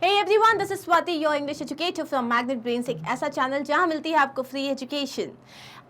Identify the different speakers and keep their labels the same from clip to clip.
Speaker 1: Hey everyone, this is Swati, your English educator from Magnet Brains, एक ऐसा channel जहाँ मिलती है आपको फ्री एजुकेशन।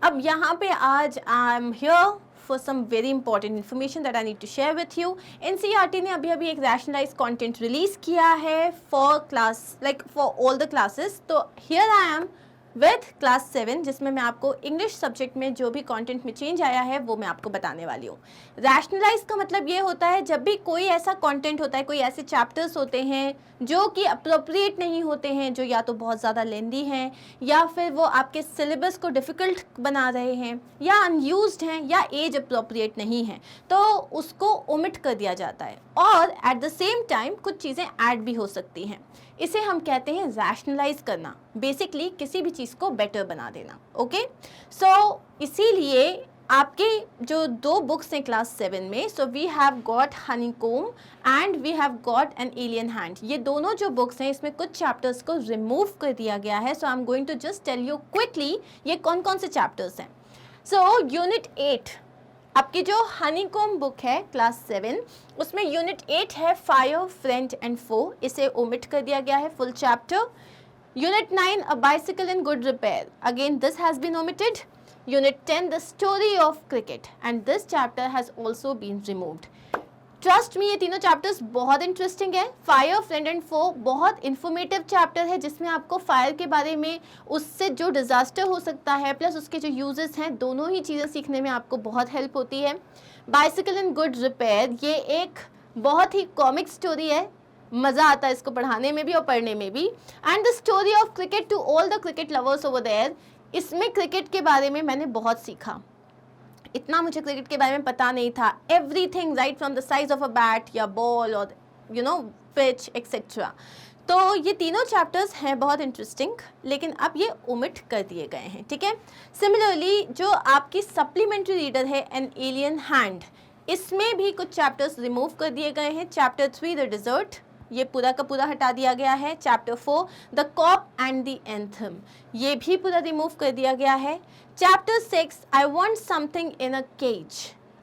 Speaker 1: अब यहाँ पे आज I am here for some very important information that I need to share with you. NCERT ने अभी अभी एक रैशनलाइज कंटेंट रिलीज किया है for class for all the classes. तो here I am with class 7, जिसमें मैं आपको इंग्लिश सब्जेक्ट में जो भी कंटेंट में चेंज आया है वो मैं आपको बताने वाली हूँ। रैशनलाइज का मतलब ये होता है जब भी कोई ऐसा कंटेंट होता है, कोई ऐसे चैप्टर्स होते हैं जो कि अप्रोप्रिएट नहीं होते हैं, जो या तो बहुत ज़्यादा लेंदी हैं या फिर वो आपके सिलेबस को डिफ़िकल्ट बना रहे हैं या अनयूज्ड हैं या एज अप्रोप्रिएट नहीं है, तो उसको ओमिट कर दिया जाता है। और एट द सेम टाइम कुछ चीज़ें ऐड भी हो सकती हैं। इसे हम कहते हैं रैशनलाइज करना, बेसिकली किसी भी चीज़ को बेटर बना देना। ओके, सो इसीलिए आपके जो दो बुक्स हैं क्लास 7 में, so we have got honeycomb and we have got an alien hand. ये दोनों जो बुक्स हैं इसमें कुछ चैप्टर्स को रिमूव कर दिया गया है। So I am going to just tell you quickly ये कौन कौन से चैप्टर्स हैं। सो यूनिट 8, आपकी जो हनीकॉम्ब बुक है क्लास 7, उसमें यूनिट 8 है फायर, फ्रेंड एंड फो, इसे ओमिट कर दिया गया है full chapter. Unit 9 a bicycle in good repair, again this has been omitted. Unit 10 the story of cricket and this chapter has also been removed. Trust me, ये तीनों chapters बहुत interesting है। Fire, friend and फो बहुत informative chapter है, जिसमें आपको fire के बारे में, उससे जो डिज़ास्टर हो सकता है प्लस उसके जो यूजेस हैं, दोनों ही चीज़ें सीखने में आपको बहुत हेल्प होती है। बाइसिकल इन गुड रिपेयर ये एक बहुत ही कॉमिक स्टोरी है, मज़ा आता है इसको पढ़ाने में भी और पढ़ने में भी। And the story of cricket to all the cricket lovers over there, इसमें क्रिकेट के बारे में मैंने बहुत सीखा। इतना मुझे क्रिकेट के बारे में पता नहीं था। Everything right from the size of a bat या बॉल और पिच एक्सेट्रा। तो ये तीनों चैप्टर्स हैं बहुत इंटरेस्टिंग, लेकिन अब ये ओमिट कर दिए गए हैं। ठीक है, सिमिलरली जो आपकी सप्लीमेंट्री रीडर है एन एलियन हैंड, इसमें भी कुछ चैप्टर्स रिमूव कर दिए गए हैं। चैप्टर 3 द डिजर्ट, ये पूरा का पूरा हटा दिया गया है। Chapter 4 the cop and the anthem, ये भी पूरा रिमूव कर दिया गया है। Chapter 6 I want something in a cage,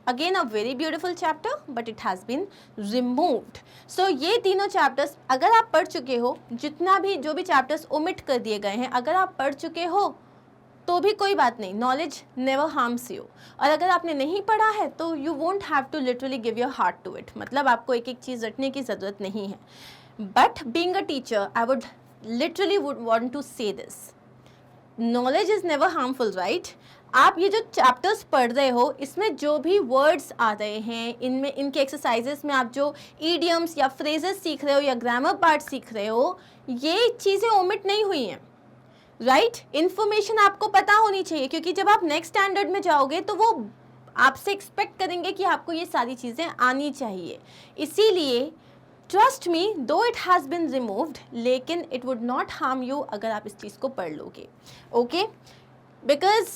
Speaker 1: again a very beautiful chapter but it has been removed. So ये तीनों चैप्टर्स अगर आप पढ़ चुके हो, जितना भी जो भी चैप्टर्स ओमिट कर दिए गए हैं, अगर आप पढ़ चुके हो तो भी कोई बात नहीं, नॉलेज नेवर हार्म्स यू। और अगर आपने नहीं पढ़ा है तो you won't have to literally give your heart to it, मतलब आपको एक एक चीज़ रटने की ज़रूरत नहीं है। But being a teacher I would literally would want to say this, knowledge is never harmful, right. आप ये जो चैप्टर्स पढ़ रहे हो, इसमें जो भी वर्ड्स आ रहे हैं, इनमें इनके एक्सरसाइजेस में आप जो ईडियम्स या फ्रेजेस सीख रहे हो या ग्रामर पार्ट सीख रहे हो, ये चीज़ें ओमिट नहीं हुई हैं, राइट। इन्फॉर्मेशन आपको पता होनी चाहिए, क्योंकि जब आप नेक्स्ट स्टैंडर्ड में जाओगे तो वो आपसे एक्सपेक्ट करेंगे कि आपको ये सारी चीज़ें आनी चाहिए। इसीलिए ट्रस्ट मी, दो इट हैज़ बिन रिमूव्ड, लेकिन it would not harm you अगर आप इस चीज़ को पढ़ लोगे। ओके, बिकॉज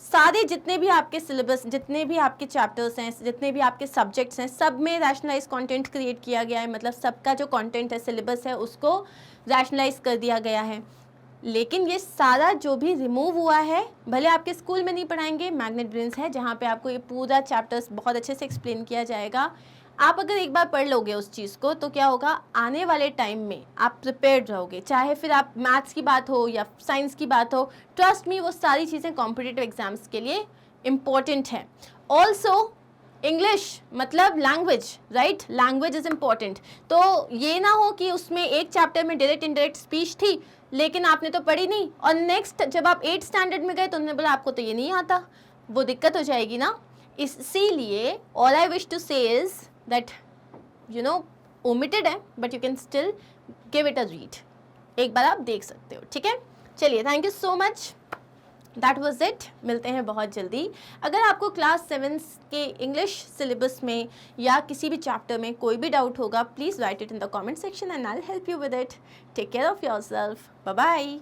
Speaker 1: सारे जितने भी आपके सिलेबस, जितने भी आपके चैप्टर्स हैं, जितने भी आपके सब्जेक्ट्स हैं, सब में रैशनलाइज कंटेंट क्रिएट किया गया है। मतलब सबका जो कंटेंट है, सिलेबस है, उसको रैशनलाइज कर दिया गया है। लेकिन ये सारा जो भी रिमूव हुआ है, भले आपके स्कूल में नहीं पढ़ाएंगे, मैग्नेट ब्रेन्स है जहाँ पे आपको ये पूरा चैप्टर्स बहुत अच्छे से एक्सप्लेन किया जाएगा। आप अगर एक बार पढ़ लोगे उस चीज़ को तो क्या होगा, आने वाले टाइम में आप प्रिपेयर्ड रहोगे। चाहे फिर आप मैथ्स की बात हो या साइंस की बात हो, ट्रस्ट मी वो सारी चीज़ें कॉम्पिटिटिव एग्जाम्स के लिए इम्पॉर्टेंट हैं। ऑल्सो इंग्लिश मतलब language, right, language is important. तो ये ना हो कि उसमें एक चैप्टर में डायरेक्ट इनडायरेक्ट स्पीच थी, लेकिन आपने तो पढ़ी नहीं, और नेक्स्ट जब आप 8th स्टैंडर्ड में गए तो उन्होंने बोला आपको तो ये नहीं आता, वो दिक्कत हो जाएगी ना। इसीलिए ऑल आई विश टू से इज़ दैट ओमिटेड है but you can still give it a read, एक बार आप देख सकते हो। ठीक है, चलिए, thank you so much, that was it. मिलते हैं बहुत जल्दी। अगर आपको क्लास 7 के इंग्लिश सिलेबस में या किसी भी चैप्टर में कोई भी डाउट होगा, please write it in the comment section and I will help you with it. Take care of yourself, bye bye.